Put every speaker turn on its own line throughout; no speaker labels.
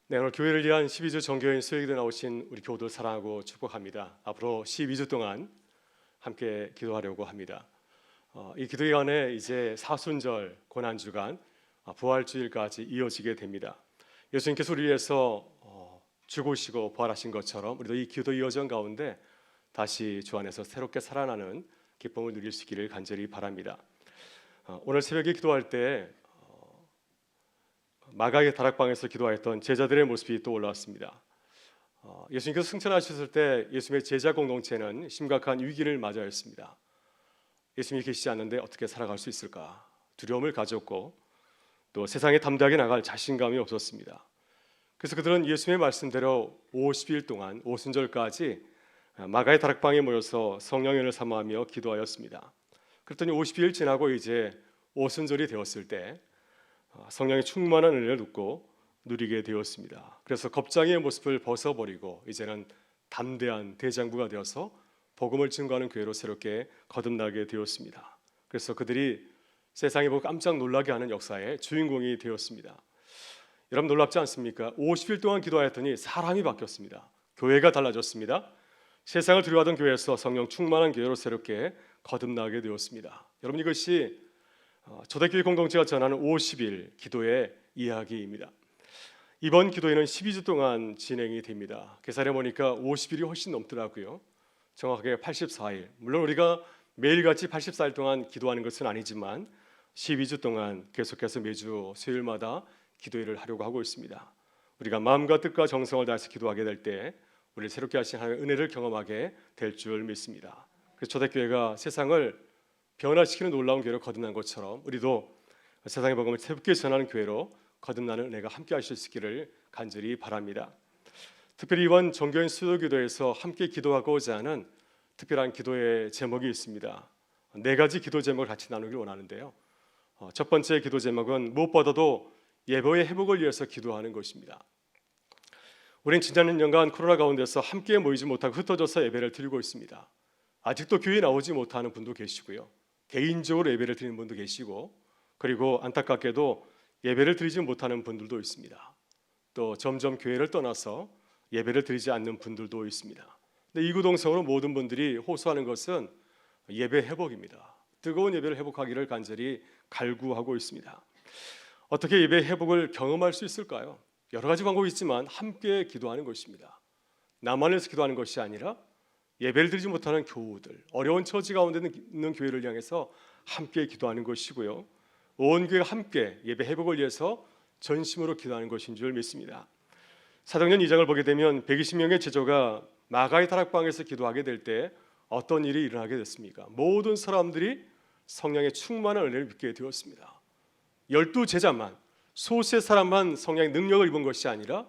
네, 오늘 교회를 위한 12주 정교인 수요일에 나오신 우리 교우들 사랑하고 축복합니다. 앞으로 12주 동안 함께 기도하려고 합니다. 이 기도기간에 이제 사순절 고난주간 부활주일까지 이어지게 됩니다. 예수님께서 우리 위해서 죽으시고 부활하신 것처럼 우리도 이 기도 여정 가운데 다시 주 안에서 새롭게 살아나는 기쁨을 누릴 수 있기를 간절히 바랍니다. 오늘 새벽에 기도할 때 마가의 다락방에서 기도하였던 제자들의 모습이 또 올라왔습니다. 예수님께서 승천하셨을 때 예수님의 제자 공동체는 심각한 위기를 맞이하였습니다. 예수님이 계시지 않는데 어떻게 살아갈 수 있을까? 두려움을 가졌고 또 세상에 담대하게 나갈 자신감이 없었습니다. 그래서 그들은 예수님의 말씀대로 50일 동안 오순절까지 마가의 다락방에 모여서 성령의 은혜를 사모하며 기도하였습니다. 그랬더니 50일 지나고 이제 오순절이 되었을 때 성령의 충만한 은혜를 누리게 되었습니다. 그래서 겁쟁이의 모습을 벗어버리고 이제는 담대한 대장부가 되어서 복음을 증거하는 교회로 새롭게 거듭나게 되었습니다. 그래서 그들이 세상에 보고 깜짝 놀라게 하는 역사의 주인공이 되었습니다. 여러분 놀랍지 않습니까? 50일 동안 기도하였더니 사람이 바뀌었습니다. 교회가 달라졌습니다. 세상을 두려워하던 교회에서 성령 충만한 교회로 새롭게 거듭나게 되었습니다. 여러분 이것이 초대교회 공동체가 전하는 50일 기도의 이야기입니다. 이번 기도회는 12주 동안 진행이 됩니다. 계산해 보니까 50일이 훨씬 넘더라고요. 정확하게 84일. 물론 우리가 매일같이 84일 동안 기도하는 것은 아니지만 12주 동안 계속해서 매주 수요일마다 기도회를 하려고 하고 있습니다. 우리가 마음과 뜻과 정성을 다해서 기도하게 될 때 우리를 새롭게 하신 하나님의 은혜를 경험하게 될 줄 믿습니다. 그래서 초대교회가 세상을 변화시키는 놀라운 교회로 거듭난 것처럼 우리도 세상의 복음을 새롭게 전하는 교회로 거듭나는 은혜가 함께 하실 수 있기를 간절히 바랍니다. 특별히 이번 정교인 수요기도에서 함께 기도하고자 하는 특별한 기도의 제목이 있습니다. 4가지 기도 제목을 같이 나누길 원하는데요. 첫 번째 기도 제목은 무엇보다도 예배의 회복을 위해서 기도하는 것입니다. 우리는 지난 1년간 코로나 가운데서 함께 모이지 못하고 흩어져서 예배를 드리고 있습니다. 아직도 교회에 나오지 못하는 분도 계시고요. 개인적으로 예배를 드리는 분도 계시고 그리고 안타깝게도 예배를 드리지 못하는 분들도 있습니다. 또 점점 교회를 떠나서 예배를 드리지 않는 분들도 있습니다. 근데 이구동성으로 모든 분들이 호소하는 것은 예배 회복입니다. 뜨거운 예배를 회복하기를 간절히 갈구하고 있습니다. 어떻게 예배 회복을 경험할 수 있을까요? 여러 가지 방법이 있지만 함께 기도하는 것입니다. 나만에서 기도하는 것이 아니라 예배를 드리지 못하는 교우들, 어려운 처지 가운데 있는 교회를 향해서 함께 기도하는 것이고요. 온 교회가 함께 예배 회복을 위해서 전심으로 기도하는 것인 줄 믿습니다. 사도행전 2장을 보게 되면 120명의 제자가 마가의 다락방에서 기도하게 될 때 어떤 일이 일어나게 됐습니까? 모든 사람들이 성령의 충만한 은혜를 믿게 되었습니다. 12제자만, 소수의 사람만 성령의 능력을 입은 것이 아니라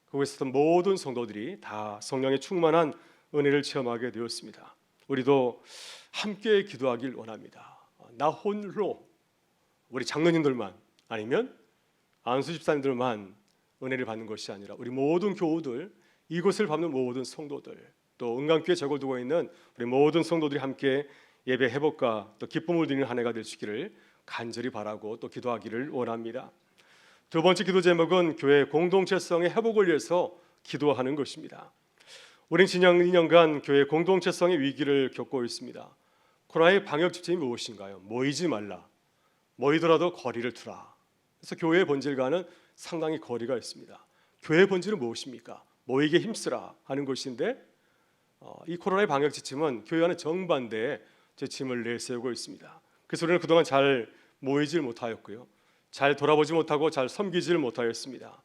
그곳에 있었던 모든 성도들이 다 성령의 충만한 은혜를 체험하게 되었습니다. 우리도 함께 기도하길 원합니다. 나 홀로 우리 장로님들만 아니면 안수 집사님들만 은혜를 받는 것이 아니라 우리 모든 교우들, 이곳을 밟는 모든 성도들, 또 은강교회 적을 두고 있는 우리 모든 성도들이 함께 예배 회복과 또 기쁨을 드리는 한 해가 될 수 있기를 간절히 바라고 또 기도하기를 원합니다. 두 번째 기도 제목은 교회 공동체성의 회복을 위해서 기도하는 것입니다. 우린 지난 2년간 교회 공동체성의 위기를 겪고 있습니다. 코로나의 방역 지침이 무엇인가요? 모이지 말라. 모이더라도 거리를 두라. 그래서 교회의 본질과는 상당히 거리가 있습니다. 교회의 본질은 무엇입니까? 모이게 힘쓰라 하는 것인데 이 코로나의 방역 지침은 교회와는 정반대의 지침을 내세우고 있습니다. 그래서 우리는 그동안 잘 모이질 못하였고요. 잘 돌아보지 못하고 잘 섬기지를 못하였습니다.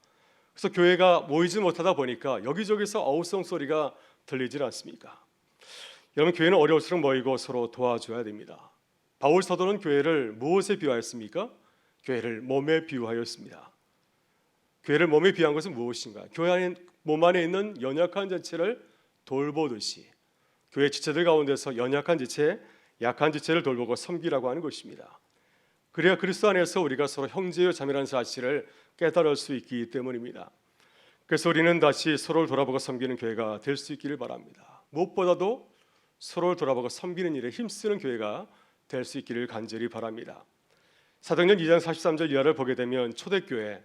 그래서 교회가 모이지 못하다 보니까 여기저기서 어우성 소리가 들리질 않습니까? 여러분 교회는 어려울수록 모이고 서로 도와줘야 됩니다. 바울 사도는 교회를 무엇에 비유하였습니까? 교회를 몸에 비유하였습니다. 교회를 몸에 비유한 것은 무엇인가? 교회 안에 몸 안에 있는 연약한 지체를 돌보듯이 교회 지체들 가운데서 연약한 지체, 약한 지체를 돌보고 섬기라고 하는 것입니다. 그래야 그리스도 안에서 우리가 서로 형제요 자매라는 사실을 깨달을 수 있기 때문입니다. 그래서 우리는 다시 서로를 돌아보고 섬기는 교회가 될 수 있기를 바랍니다. 무엇보다도 서로를 돌아보고 섬기는 일에 힘쓰는 교회가 될 수 있기를 간절히 바랍니다. 사도행전 2장 43절 이하를 보게 되면 초대교회,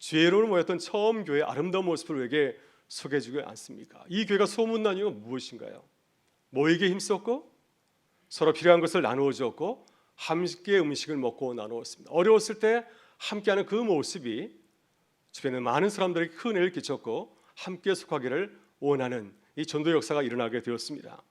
죄로는 모였던 처음 교회의 아름다운 모습을 우리에게 소개해주지 않습니까? 이 교회가 소문난 이유가 무엇인가요? 모이기에 힘썼고 서로 필요한 것을 나누어 주었고 함께 음식을 먹고 나누었습니다. 어려웠을 때 함께하는 그 모습이 주변에 많은 사람들에게 큰 애를 끼쳤고 함께 속하기를 원하는 이 전도 역사가 일어나게 되었습니다.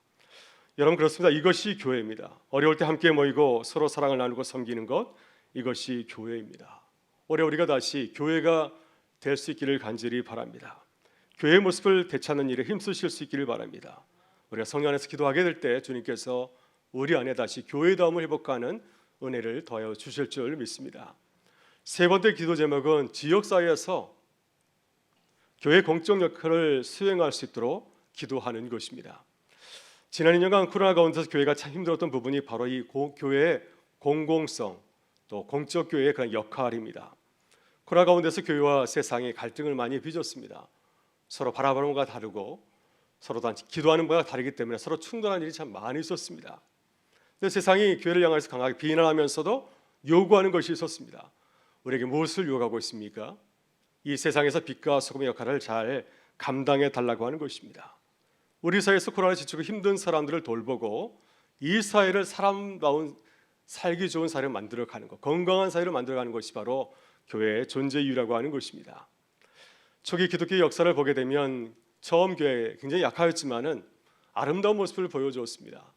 여러분, 그렇습니다. 이것이 교회입니다. 어려울 때 함께 모이고 서로 사랑을 나누고 섬기는 것, 이것이 교회입니다. 올해 우리가 다시 교회가 될 수 있기를 간절히 바랍니다. 교회의 모습을 되찾는 일에 힘쓰실 수 있기를 바랍니다. 우리가 성령 안에서 기도하게 될 때 주님께서 우리 안에 다시 교회다움을 회복하는 은혜를 더하여 주실 줄 믿습니다. 세 번째 기도 제목은 지역사회에서 교회 공적 역할을 수행할 수 있도록 기도하는 것입니다. 지난 2년간 코로나 가운데서 교회가 참 힘들었던 부분이 바로 이 교회의 공공성, 또 공적 교회의 그런 역할입니다. 코로나 가운데서 교회와 세상이 갈등을 많이 빚었습니다. 서로 바라보는 바가 다르고 서로 단지 기도하는 바가 다르기 때문에 서로 충돌하는 일이 참 많이 있었습니다. 근데 세상이 교회를 향해서 강하게 비난하면서도 요구하는 것이 있었습니다. 우리에게 무엇을 요구하고 있습니까? 이 세상에서 빛과 소금의 역할을 잘 감당해 달라고 하는 것입니다. 우리 사회에서 코로나에 지치고 힘든 사람들을 돌보고 이 사회를 사람다운 살기 좋은 사회를 만들어가는 것, 건강한 사회를 만들어가는 것이 바로 교회의 존재 이유라고 하는 것입니다. 초기 기독교 역사를 보게 되면 처음 교회 굉장히 약하였지만은 아름다운 모습을 보여주었습니다.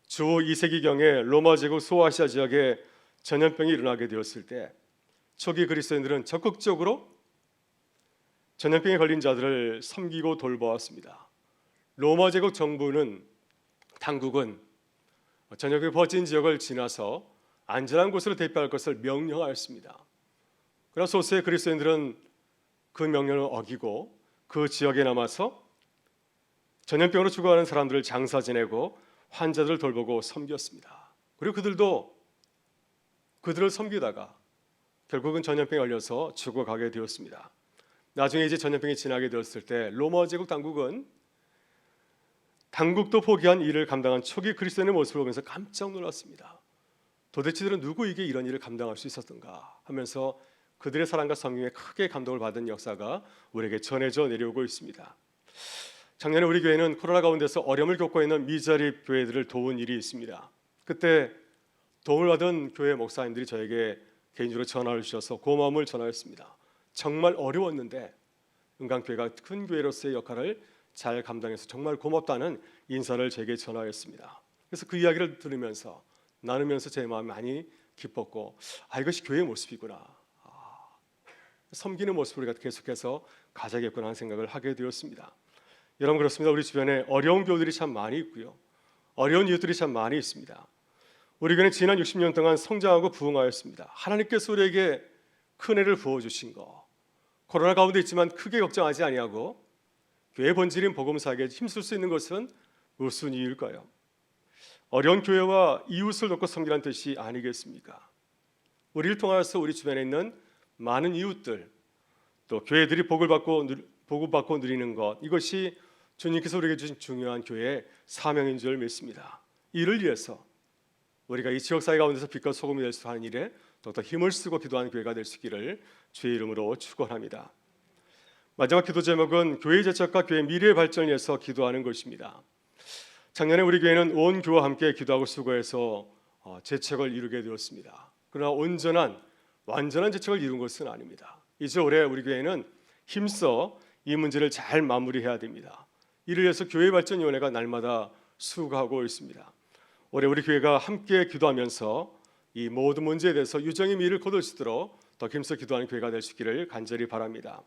주 2세기경에 로마 제국 소아시아 지역에 전염병이 일어나게 되었을 때 초기 그리스도인들은 적극적으로 전염병에 걸린 자들을 섬기고 돌보았습니다. 로마 제국 당국은 전염병이 퍼진 지역을 지나서 안전한 곳으로 대피할 것을 명령하였습니다. 그러나 소수의 그리스도인들은 그 명령을 어기고 그 지역에 남아서 전염병으로 죽어가는 사람들을 장사 지내고 환자들을 돌보고 섬겼습니다. 그리고 그들을 섬기다가 결국은 전염병에 걸려서 죽어가게 되었습니다. 나중에 이제 전염병이 지나게 되었을 때 로마 제국 당국도 포기한 일을 감당한 초기 그리스도인의 모습을 보면서 깜짝 놀랐습니다. 도대체 이들은 누구에게 이런 일을 감당할 수 있었던가 하면서 그들의 사랑과 섬김에 크게 감동을 받은 역사가 우리에게 전해져 내려오고 있습니다. 작년에 우리 교회는 코로나 가운데서 어려움을 겪고 있는 미자립 교회들을 도운 일이 있습니다. 그때 도움을 받은 교회 목사님들이 저에게 개인적으로 전화를 주셔서 고마움을 전하였습니다. 정말 어려웠는데 은강교회가 큰 교회로서의 역할을 잘 감당해서 정말 고맙다는 인사를 제게 전하였습니다. 그래서 그 이야기를 들으면서 나누면서 제 마음이 많이 기뻤고 이것이 교회의 모습이구나. 섬기는 모습을 우리가 계속해서 가져야겠구나 하는 생각을 하게 되었습니다. 여러분, 그렇습니다. 우리 주변에 어려운 교회들이 참 많이 있고요. 어려운 이웃들이 참 많이 있습니다. 우리 교회는 지난 60년 동안 성장하고 부흥하였습니다. 하나님께서 우리에게 큰 애를 부어주신 거, 코로나 가운데 있지만 크게 걱정하지 아니하고 교회 본질인 복음사에게 힘쓸 수 있는 것은 무슨 이유일까요? 어려운 교회와 이웃을 돕고 섬기라는 뜻이 아니겠습니까? 우리를 통하여서 우리 주변에 있는 많은 이웃들, 또 교회들이 복을 받고 누리는 것, 이것이 주님께서 우리에게 주신 중요한 교회의 사명인 줄 믿습니다. 이를 위해서 우리가 이 지역사회 가운데서 빛과 소금이 될 수 하는 일에 더욱더 힘을 쓰고 기도하는 교회가 될 수 있기를 주의 이름으로 축원합니다. 마지막 기도 제목은 교회의 재척과 교회의 미래의 발전을 위해서 기도하는 것입니다. 작년에 우리 교회는 온 교회와 함께 기도하고 수고해서 재척을 이루게 되었습니다. 그러나 완전한 재척을 이룬 것은 아닙니다. 이제 올해 우리 교회는 힘써 이 문제를 잘 마무리해야 됩니다. 이를 위해서 교회발전위원회가 날마다 수고하고 있습니다. 올해 우리 교회가 함께 기도하면서 이 모든 문제에 대해서 유정의 미를 거둘 수 있도록 더 힘써 기도하는 교회가 될 수 있기를 간절히 바랍니다.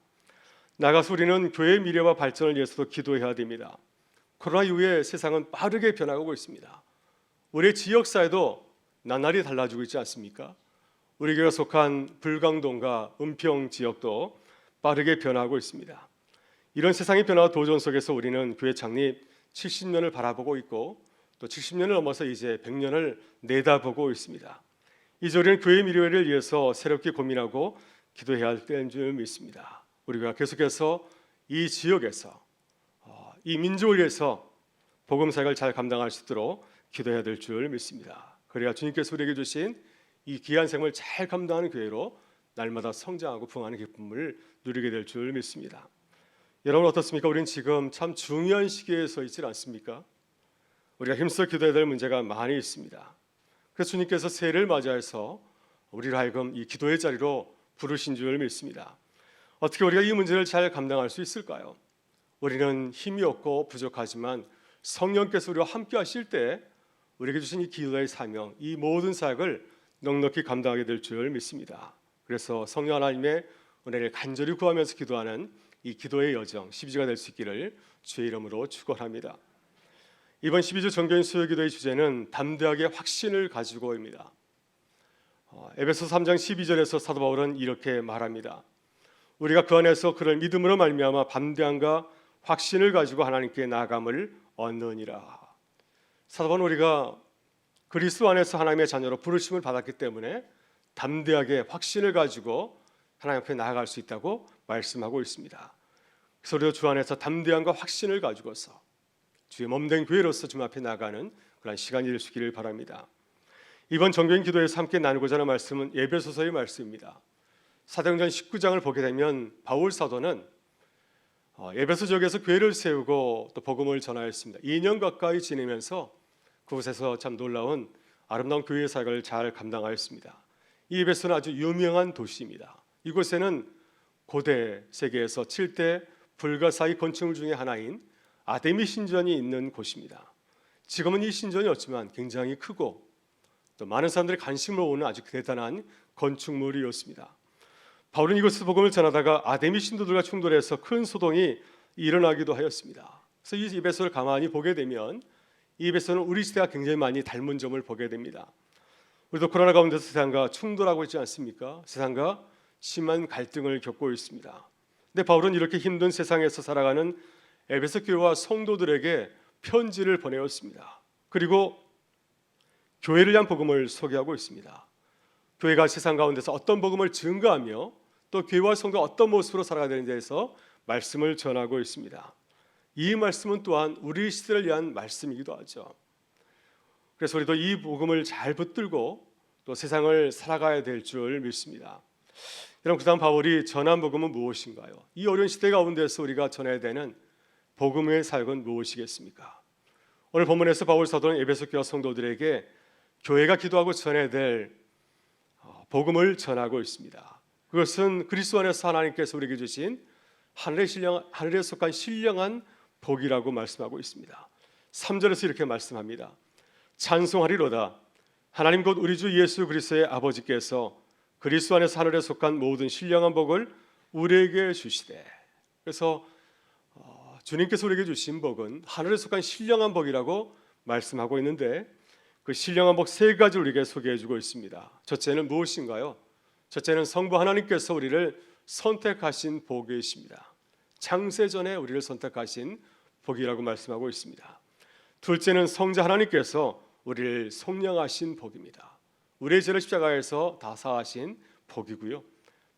나가서 우리는 교회의 미래와 발전을 위해서도 기도해야 됩니다. 코로나 이후에 세상은 빠르게 변화하고 있습니다. 우리 지역사회도 나날이 달라지고 있지 않습니까? 우리 교회가 속한 불광동과 은평 지역도 빠르게 변화하고 있습니다. 이런 세상의 변화와 도전 속에서 우리는 교회 창립 70년을 바라보고 있고 또 70년을 넘어서 이제 100년을 내다보고 있습니다. 이제 우리는 교회의 미래를 위해서 새롭게 고민하고 기도해야 할 때인 줄 믿습니다. 우리가 계속해서 이 지역에서 이 민족을 위해서 복음사역을 잘 감당할 수 있도록 기도해야 될 줄 믿습니다. 그래야 주님께서 우리에게 주신 이 귀한 생을 잘 감당하는 교회로 날마다 성장하고 부흥하는 기쁨을 누리게 될 줄 믿습니다. 여러분 어떻습니까? 우리는 지금 참 중요한 시기에 서 있지 않습니까? 우리가 힘써 기도해야 될 문제가 많이 있습니다. 그래서 주님께서 새해를 맞이해서 우리를 하여금 이 기도의 자리로 부르신 줄 믿습니다. 어떻게 우리가 이 문제를 잘 감당할 수 있을까요? 우리는 힘이 없고 부족하지만 성령께서 우리와 함께 하실 때 우리에게 주신 이 기도의 사명, 이 모든 사역을 넉넉히 감당하게 될 줄 믿습니다. 그래서 성령 하나님의 은혜를 간절히 구하면서 기도하는 이 기도의 여정 12주가 될 수 있기를 주의 이름으로 축원합니다. 이번 12주 정교인 수요 기도의 주제는 담대하게 확신을 가지고입니다. 에베소 3장 12절에서 사도 바울은 이렇게 말합니다. 우리가 그 안에서 그를 믿음으로 말미암아 담대함과 확신을 가지고 하나님께 나아감을 얻느니라. 사도 바울은 우리가 그리스도 안에서 하나님의 자녀로 부르심을 받았기 때문에 담대하게 확신을 가지고 하나님 앞에 나아갈 수 있다고 말씀하고 있습니다. 그래서 우리가 주 안에서 담대함과 확신을 가지고서 주의 몸된 교회로서 주님 앞에 나아가는 그런 시간이 될 수 있기를 바랍니다. 이번 정교인 기도에서 함께 나누고자 하는 말씀은 에베소서의 말씀입니다. 사도행전 19장을 보게 되면 바울 사도는 에베소 지역에서 교회를 세우고 또 복음을 전하였습니다. 2년 가까이 지내면서 그곳에서 참 놀라운 아름다운 교회 사역을 잘 감당하였습니다. 이 에베소는 아주 유명한 도시입니다. 이곳에는 고대 세계에서 7대 불가사의 건축물 중에 하나인 아데미 신전이 있는 곳입니다. 지금은 이 신전이 없지만 굉장히 크고 또 많은 사람들이 관심을 모으는 아주 대단한 건축물이었습니다. 바울은 이곳에서 복음을 전하다가 아데미 신도들과 충돌해서 큰 소동이 일어나기도 하였습니다. 그래서 이 에베소를 가만히 보게 되면 이 에베소는 우리 시대와 굉장히 많이 닮은 점을 보게 됩니다. 우리도 코로나 가운데서 세상과 충돌하고 있지 않습니까? 세상과 심한 갈등을 겪고 있습니다. 근데 바울은 이렇게 힘든 세상에서 살아가는 에베소 교회와 성도들에게 편지를 보내었습니다. 그리고 교회를 위한 복음을 소개하고 있습니다. 교회가 세상 가운데서 어떤 복음을 증거하며 또 교회와 성도가 어떤 모습으로 살아가야 되는지에 대해서 말씀을 전하고 있습니다. 이 말씀은 또한 우리 시대를 위한 말씀이기도 하죠. 그래서 우리도 이 복음을 잘 붙들고 또 세상을 살아가야 될 줄 믿습니다. 여러분, 그다음 바울이 전한 복음은 무엇인가요? 이 어려운 시대 가운데서 우리가 전해야 되는 복음의 사역은 무엇이겠습니까? 오늘 본문에서 바울 사도는 에베소 교회 성도들에게 교회가 기도하고 전해야 될 복음을 전하고 있습니다. 그것은 그리스도 안에서 하나님께서 우리에게 주신 하늘에 속한 신령한 복이라고 말씀하고 있습니다. 3절에서 이렇게 말씀합니다. 찬송하리로다. 하나님 곧 우리 주 예수 그리스도의 아버지께서 그리스도 안에서 하늘에 속한 모든 신령한 복을 우리에게 주시되. 그래서 주님께서 우리에게 주신 복은 하늘에 속한 신령한 복이라고 말씀하고 있는데 그 신령한 복 세 가지를 우리에게 소개해주고 있습니다. 첫째는 무엇인가요? 첫째는 성부 하나님께서 우리를 선택하신 복이십니다. 창세전에 우리를 선택하신 복이라고 말씀하고 있습니다. 둘째는 성자 하나님께서 우리를 속량하신 복입니다. 우리의 죄를 십자가에서 다 사하신 복이고요.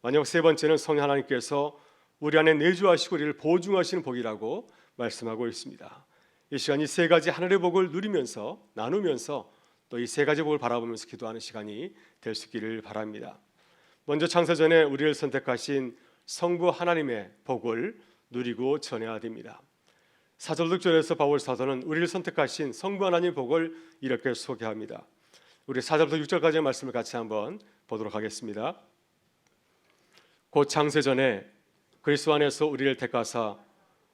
마지막 세 번째는 성령 하나님께서 우리 안에 내주하시고 우리를 보증하시는 복이라고 말씀하고 있습니다. 이 시간 이 세 가지 하늘의 복을 누리면서 나누면서 또 이 세 가지 복을 바라보면서 기도하는 시간이 될 수 있기를 바랍니다. 먼저 창세전에 우리를 선택하신 성부 하나님의 복을 누리고 전해야 됩니다. 4절 6절에서 바울 사도는 우리를 선택하신 성부 하나님의 복을 이렇게 소개합니다. 우리 4절부터 6절까지의 말씀을 같이 한번 보도록 하겠습니다. 곧 창세전에 그리스도 안에서 우리를 택하사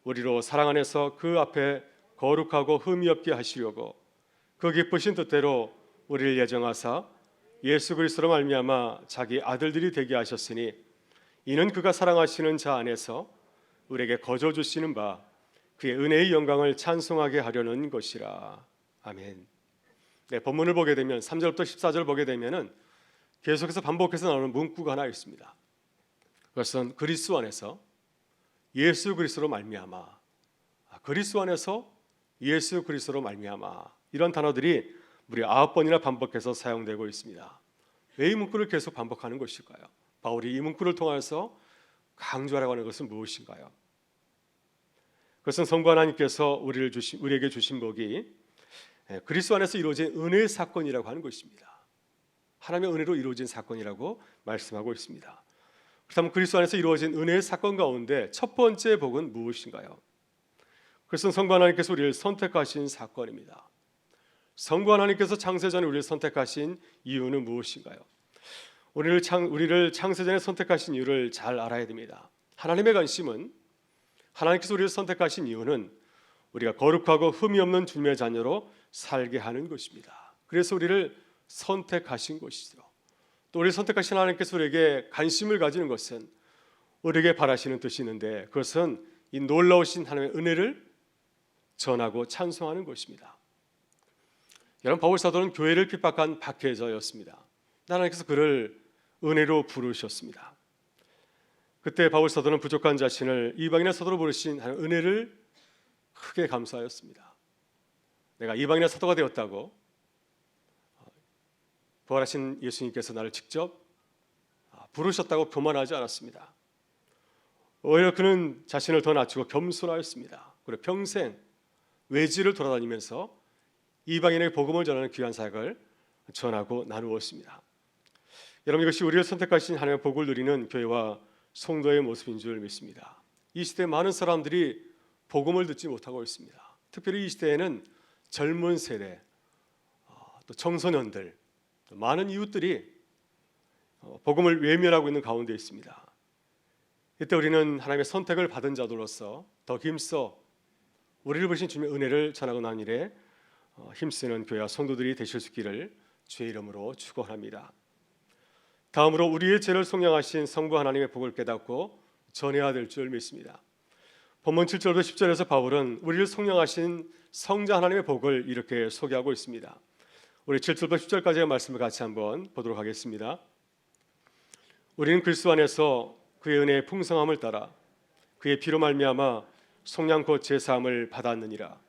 우리로 사랑 안에서 그 앞에 거룩하고 흠이 없게 하시려고 그 기쁘신 뜻대로 우리를 예정하사 예수 그리스도로 말미암아 자기 아들들이 되게 하셨으니 이는 그가 사랑하시는 자 안에서 우리에게 거저 주시는 바 그의 은혜의 영광을 찬송하게 하려는 것이라. 아멘. 네, 본문을 보게 되면 3절부터 14절 보게 되면은 계속해서 반복해서 나오는 문구가 하나 있습니다. 그것은 그리스도 안에서 예수 그리스도로 말미암아. 그리스도 안에서 예수 그리스도로 말미암아. 이런 단어들이 무려 9번이나 반복해서 사용되고 있습니다. 왜 이 문구를 계속 반복하는 것일까요? 바울이 이 문구를 통해서 강조하라고 하는 것은 무엇인가요? 그것은 성부 하나님께서 우리에게 주신 복이 그리스도 안에서 이루어진 은혜의 사건이라고 하는 것입니다. 하나님의 은혜로 이루어진 사건이라고 말씀하고 있습니다. 그렇다면 그리스도 안에서 이루어진 은혜의 사건 가운데 첫 번째 복은 무엇인가요? 그것은 성부 하나님께서 우리를 선택하신 사건입니다. 성부 하나님께서 창세전에 우리를 선택하신 이유는 무엇인가요? 우리를 창세전에 선택하신 이유를 잘 알아야 됩니다. 하나님의 관심은, 하나님께서 우리를 선택하신 이유는 우리가 거룩하고 흠이 없는 주님의 자녀로 살게 하는 것입니다. 그래서 우리를 선택하신 것이죠. 또 우리를 선택하신 하나님께서 우리에게 관심을 가지는 것은 우리에게 바라시는 뜻이 있는데, 그것은 이 놀라우신 하나님의 은혜를 전하고 찬송하는 것입니다. 여러분, 바울 사도는 교회를 핍박한 박해자였습니다. 하나님께서 그를 은혜로 부르셨습니다. 그때 바울 사도는 부족한 자신을 이방인의 사도로 부르신 하나님의 은혜를 크게 감사하였습니다. 내가 이방인의 사도가 되었다고 부활하신 예수님께서 나를 직접 부르셨다고 교만하지 않았습니다. 오히려 그는 자신을 더 낮추고 겸손하였습니다. 그리고 평생 외지를 돌아다니면서 이방인에게 복음을 전하는 귀한 사역을 전하고 나누었습니다. 여러분, 이것이 우리를 선택하신 하나님의 복을 누리는 교회와 성도의 모습인 줄 믿습니다. 이 시대에 많은 사람들이 복음을 듣지 못하고 있습니다. 특별히 이 시대에는 젊은 세대, 또 청소년들, 또 많은 이웃들이 복음을 외면하고 있는 가운데 있습니다. 이때 우리는 하나님의 선택을 받은 자들로서 더 힘써 우리를 부르신 주님의 은혜를 전하고 난 일에 힘쓰는 교회와 성도들이 되실 수 있기를 주의 이름으로 축원합니다. 다음으로 우리의 죄를 속량하신 성부 하나님의 복을 깨닫고 전해야 될 줄 믿습니다. 본문 7절부터 10절에서 바울은 우리를 속량하신 성자 하나님의 복을 이렇게 소개하고 있습니다. 우리 7절부터 10절까지의 말씀을 같이 한번 보도록 하겠습니다. 우리는 그리스도 안에서 그의 은혜의 풍성함을 따라 그의 피로 말미암아 속량 곧 제사함을 받았느니라.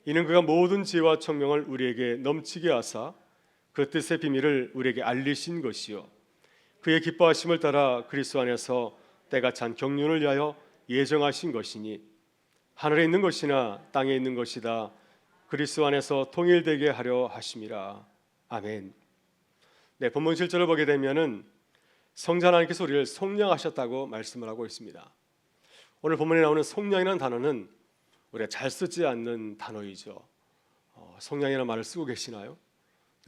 이는 그가 모든 지혜와 청명을 우리에게 넘치게 하사 그 뜻의 비밀을 우리에게 알리신 것이요, 그의 기뻐하심을 따라 그리스도 안에서 때가 찬 경륜을 위하여 예정하신 것이니 하늘에 있는 것이나 땅에 있는 것이다 그리스도 안에서 통일되게 하려 하심이라. 아멘. 네, 본문 7절을 보게 되면은 성자 하나님께서 우리를 속량하셨다고 말씀을 하고 있습니다. 오늘 본문에 나오는 속량이라는 단어는 우리가 잘 쓰지 않는 단어이죠. 속량이라는 말을 쓰고 계시나요?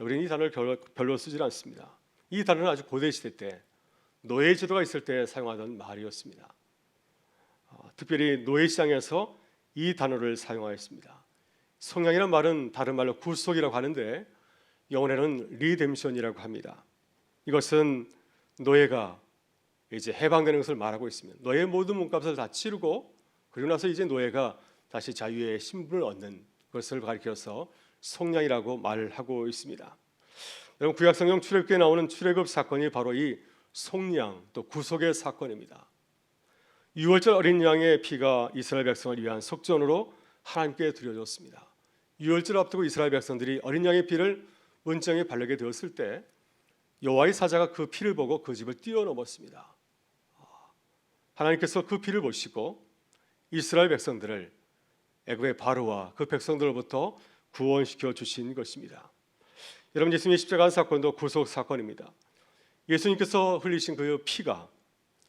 우리는 이 단어를 별로 쓰지 않습니다. 이 단어는 아주 고대 시대 때 노예 제도가 있을 때 사용하던 말이었습니다. 특별히 노예 시장에서 이 단어를 사용하였습니다. 속량이라는 말은 다른 말로 구속이라고 하는데 영어에는 리뎀션이라고 합니다. 이것은 노예가 이제 해방되는 것을 말하고 있습니다. 노예의 모든 몸값을 다 치르고 그리고 나서 이제 노예가 다시 자유의 신분을 얻는 것을 가리켜서 속량이라고 말하고 있습니다. 여러분, 구약성경 출애굽기에 나오는 출애굽 사건이 바로 이 속량 또 구속의 사건입니다. 유월절 어린 양의 피가 이스라엘 백성을 위한 속전으로 하나님께 드려졌습니다. 유월절 앞두고 이스라엘 백성들이 어린 양의 피를 문짝에 바르게 되었을 때 여호와의 사자가 그 피를 보고 그 집을 뛰어넘었습니다. 하나님께서 그 피를 보시고 이스라엘 백성들을 애굽의 바로와 그 백성들로부터 구원시켜 주신 것입니다. 여러분, 예수님의 십자가 사건도 구속 사건입니다. 예수님께서 흘리신 그 피가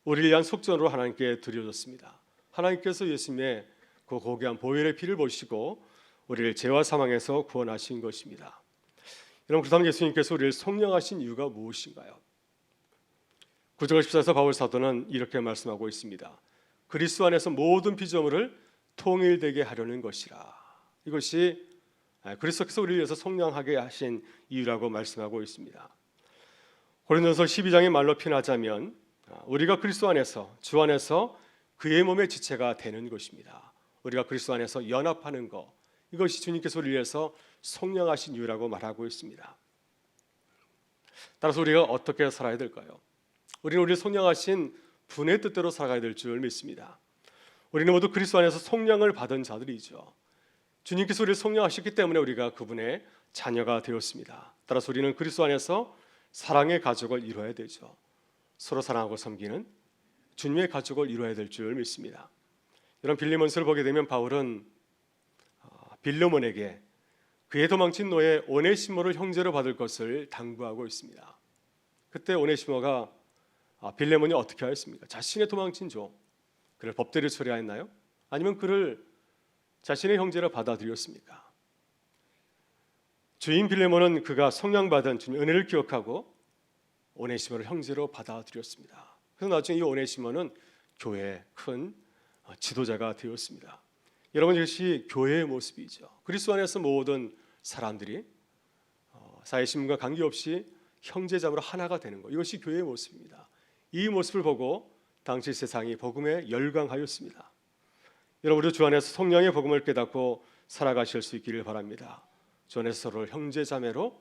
우리를 위한 속전으로 하나님께 드려졌습니다. 하나님께서 예수님의 그 고귀한 보혈의 피를 보시고 우리를 죄와 사망에서 구원하신 것입니다. 여러분, 그렇다면 예수님께서 우리를 속량하신 이유가 무엇인가요? 9절 14절에서 바울 사도는 이렇게 말씀하고 있습니다. 그리스도 안에서 모든 피조물을 통일되게 하려는 것이라. 이것이 그리스도께서 우리를 위해서 속량하게 하신 이유라고 말씀하고 있습니다. 고린도서 12장의 말로 표현하자면 우리가 그리스도 안에서 주 안에서 그의 몸의 지체가 되는 것입니다. 우리가 그리스도 안에서 연합하는 것, 이것이 주님께서 우리를 위해서 속량하신 이유라고 말하고 있습니다. 따라서 우리가 어떻게 살아야 될까요? 우리는 우리를 속량하신 분의 뜻대로 살아가야 될 줄 믿습니다. 우리는 모두 그리스도 안에서 속량을 받은 자들이죠. 주님께서 우리를 속량하셨기 때문에 우리가 그분의 자녀가 되었습니다. 따라서 우리는 그리스도 안에서 사랑의 가족을 이루어야 되죠. 서로 사랑하고 섬기는 주님의 가족을 이루어야 될 줄 믿습니다. 이런 빌레몬서를 보게 되면 바울은 빌레몬에게 그의 도망친 노예 오네시모를 형제로 받을 것을 당부하고 있습니다. 그때 오네시모가 빌레몬이 어떻게 하였습니까? 자신의 도망친 종, 그를 법대로 처리하였나요? 아니면 그를 자신의 형제로 받아들였습니까? 주인 빌레몬은 그가 성령받은 주님의 은혜를 기억하고 오네시모를 형제로 받아들였습니다. 그래서 나중에 이 오네시모는 교회의 큰 지도자가 되었습니다. 여러분, 이것이 교회의 모습이죠. 그리스도 안에서 모든 사람들이 사회 신분과 관계없이 형제자매로 하나가 되는 것, 이것이 교회의 모습입니다. 이 모습을 보고 당시 세상이 복음에 열광하였습니다. 여러분, 우리 주 안에서 성령의 복음을 깨닫고 살아가실 수 있기를 바랍니다. 주 안에서 서로를 형제자매로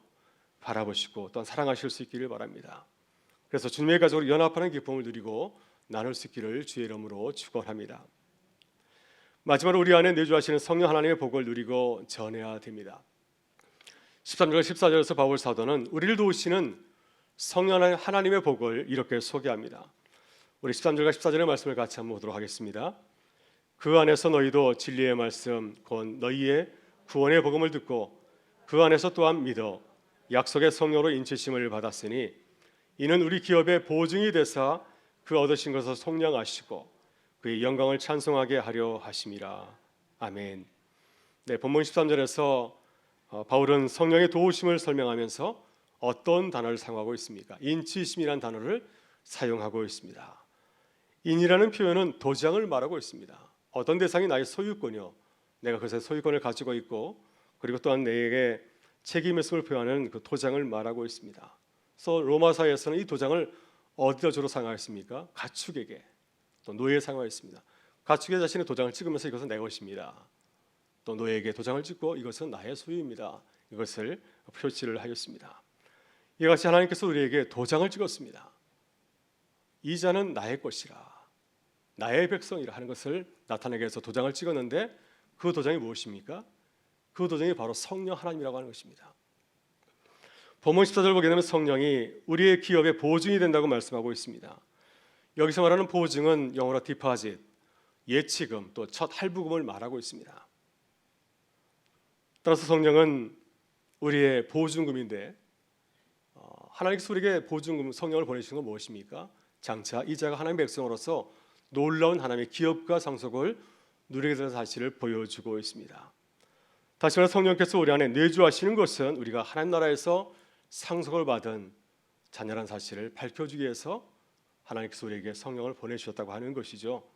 바라보시고 또한 사랑하실 수 있기를 바랍니다. 그래서 주님의 가족으로 연합하는 기쁨을 누리고 나눌 수 있기를 주의 이름으로 축원합니다. 마지막으로 우리 안에 내주하시는 성령 하나님의 복을 누리고 전해야 됩니다. 13절과 14절에서 바울 사도는 우리를 도우시는 성령 하나님의 복을 이렇게 소개합니다. 우리 13절과 14절의 말씀을 같이 한번 보도록 하겠습니다. 그 안에서 너희도 진리의 말씀 곧 너희의 구원의 복음을 듣고 그 안에서 또한 믿어 약속의 성령으로 인치심을 받았으니 이는 우리 기업의 보증이 되사 그 얻으신 것을 속량하시고 그의 영광을 찬송하게 하려 하심이라. 아멘. 네, 본문 13절에서 바울은 성령의 도우심을 설명하면서 어떤 단어를 사용하고 있습니까? 인치심이라는 단어를 사용하고 있습니다. 인이라는 표현은 도장을 말하고 있습니다. 어떤 대상이 나의 소유권이요, 내가 그것의 소유권을 가지고 있고 그리고 또한 내게 책임의 있음을 표현하는 그 도장을 말하고 있습니다. 그래서 로마사에서는 이 도장을 어디다 주로 사용하였습니까? 가축에게, 또 노예에 사용하였습니다. 가축의 자신의 도장을 찍으면서 이것은 내 것입니다. 또 노예에게 도장을 찍고 이것은 나의 소유입니다. 이것을 표시를 하였습니다. 이와 같이 하나님께서 우리에게 도장을 찍었습니다. 이 자는 나의 것이라, 나의 백성이라 하는 것을 나타내기 위해서 도장을 찍었는데 그 도장이 무엇입니까? 그 도장이 바로 성령 하나님이라고 하는 것입니다. 본문 14절 보게 되면 성령이 우리의 기업의 보증이 된다고 말씀하고 있습니다. 여기서 말하는 보증은 영어로 디파짓, 예치금, 또 첫 할부금을 말하고 있습니다. 따라서 성령은 우리의 보증금인데 하나님께서 우리에게 보증금 성령을 보내주신 건 무엇입니까? 장차 이 자가 하나님의 백성으로서 놀라운 하나님의 기업과 상속을 누리게 되는 사실을 보여주고 있습니다. 다시 말해 성령께서 우리 안에 내주하시는 것은 우리가 하나님 나라에서 상속을 받은 자녀란 사실을 밝혀주기 위해서 하나님께서 우리에게 성령을 보내주셨다고 하는 것이죠.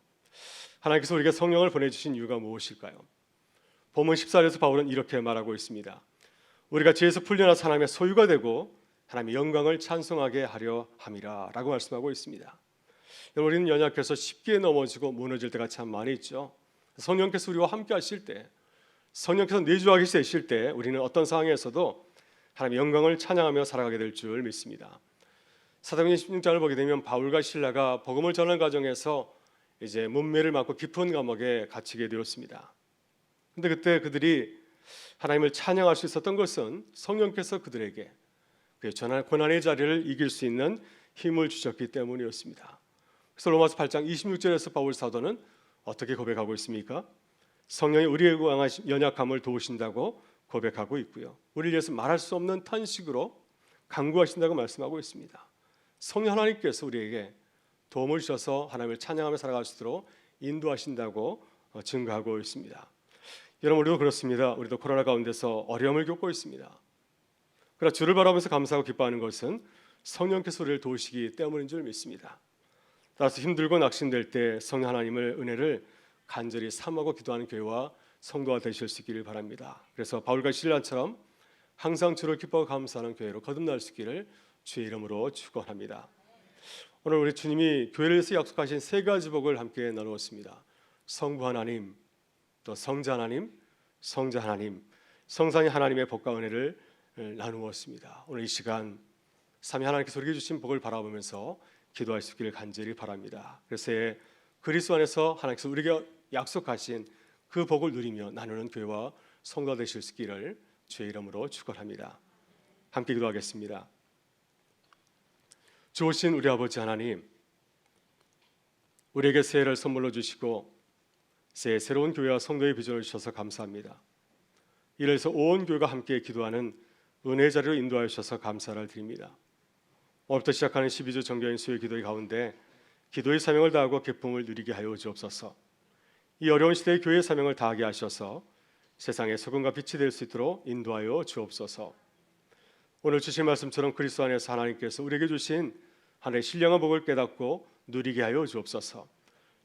하나님께서 우리에게 성령을 보내주신 이유가 무엇일까요? 본문 14절에서 바울은 이렇게 말하고 있습니다. 우리가 죄에서 풀려나서 하나님의 소유가 되고 하나님의 영광을 찬송하게 하려 함이라 라고 말씀하고 있습니다. 우리는 연약해서 쉽게 넘어지고 무너질 때가 참 많이 있죠. 성령께서 우리와 함께 하실 때, 성령께서 내주하게 되실 때 우리는 어떤 상황에서도 하나님의 영광을 찬양하며 살아가게 될 줄 믿습니다. 사도행전 16장을 보게 되면 바울과 실라가 복음을 전하는 과정에서 이제 문매를 맞고 깊은 감옥에 갇히게 되었습니다. 근데 그때 그들이 하나님을 찬양할 수 있었던 것은 성령께서 그들에게 그 고난의 자리를 이길 수 있는 힘을 주셨기 때문이었습니다. 그래서 로마서 8장 26절에서 바울 사도는 어떻게 고백하고 있습니까? 성령이 우리의 연약함을 도우신다고 고백하고 있고요. 우리를 위해서 말할 수 없는 탄식으로 간구하신다고 말씀하고 있습니다. 성령 하나님께서 우리에게 도움을 주셔서 하나님을 찬양하며 살아갈 수 있도록 인도하신다고 증거하고 있습니다. 여러분, 우리도 그렇습니다. 우리도 코로나 가운데서 어려움을 겪고 있습니다. 그러나 주를 바라보면서 감사하고 기뻐하는 것은 성령께서 우리를 도우시기 때문인 줄 믿습니다. 따라서 힘들고 낙심될 때 성령 하나님을 은혜를 간절히 사모하고 기도하는 교회와 성도가 되실 수 있기를 바랍니다. 그래서 바울과 실라처럼 항상 주를 기뻐하고 감사하는 교회로 거듭날 수 있기를 주의 이름으로 축원합니다. 오늘 우리 주님이 교회를 위해서 약속하신 세 가지 복을 함께 나누었습니다. 성부 하나님, 또 성자 하나님, 성자 하나님, 성삼위 하나님의 복과 은혜를 나누었습니다. 오늘 이 시간 삼위 하나님께서 우리에게 주신 복을 바라보면서 기도할 수 있기를 간절히 바랍니다. 그래서 그리스도 안에서 하나님께서 우리에게 약속하신 그 복을 누리며 나누는 교회와 성도가 되실 수 있기를 주의 이름으로 축원합니다. 함께 기도하겠습니다. 좋으신 우리 아버지 하나님, 우리에게 새해를 선물로 주시고 새해 새로운 교회와 성도의 비전을 주셔서 감사합니다. 이래서 온 교회가 함께 기도하는 은혜의 자리로 인도하여 주셔서 감사를 드립니다. 오늘부터 시작하는 12주 정교인 수요 기도의 가운데 기도의 사명을 다하고 기쁨을 누리게 하여 주옵소서. 이 어려운 시대의 교회의 사명을 다하게 하셔서 세상의 소금과 빛이 될 수 있도록 인도하여 주옵소서. 오늘 주신 말씀처럼 그리스도 안에서 하나님께서 우리에게 주신 하나님의 신령한 복을 깨닫고 누리게 하여 주옵소서.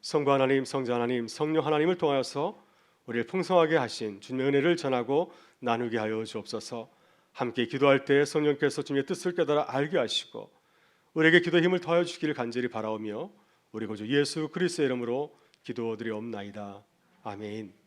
성부 하나님, 성자 하나님, 성령 하나님을 통하여서 우리를 풍성하게 하신 주님의 은혜를 전하고 나누게 하여 주옵소서. 함께 기도할 때 성령께서 주님의 뜻을 깨달아 알게 하시고 우리에게 기도의 힘을 더하여 주시기를 간절히 바라오며 우리 구주 예수 그리스도의 이름으로 기도드리옵나이다. 아멘.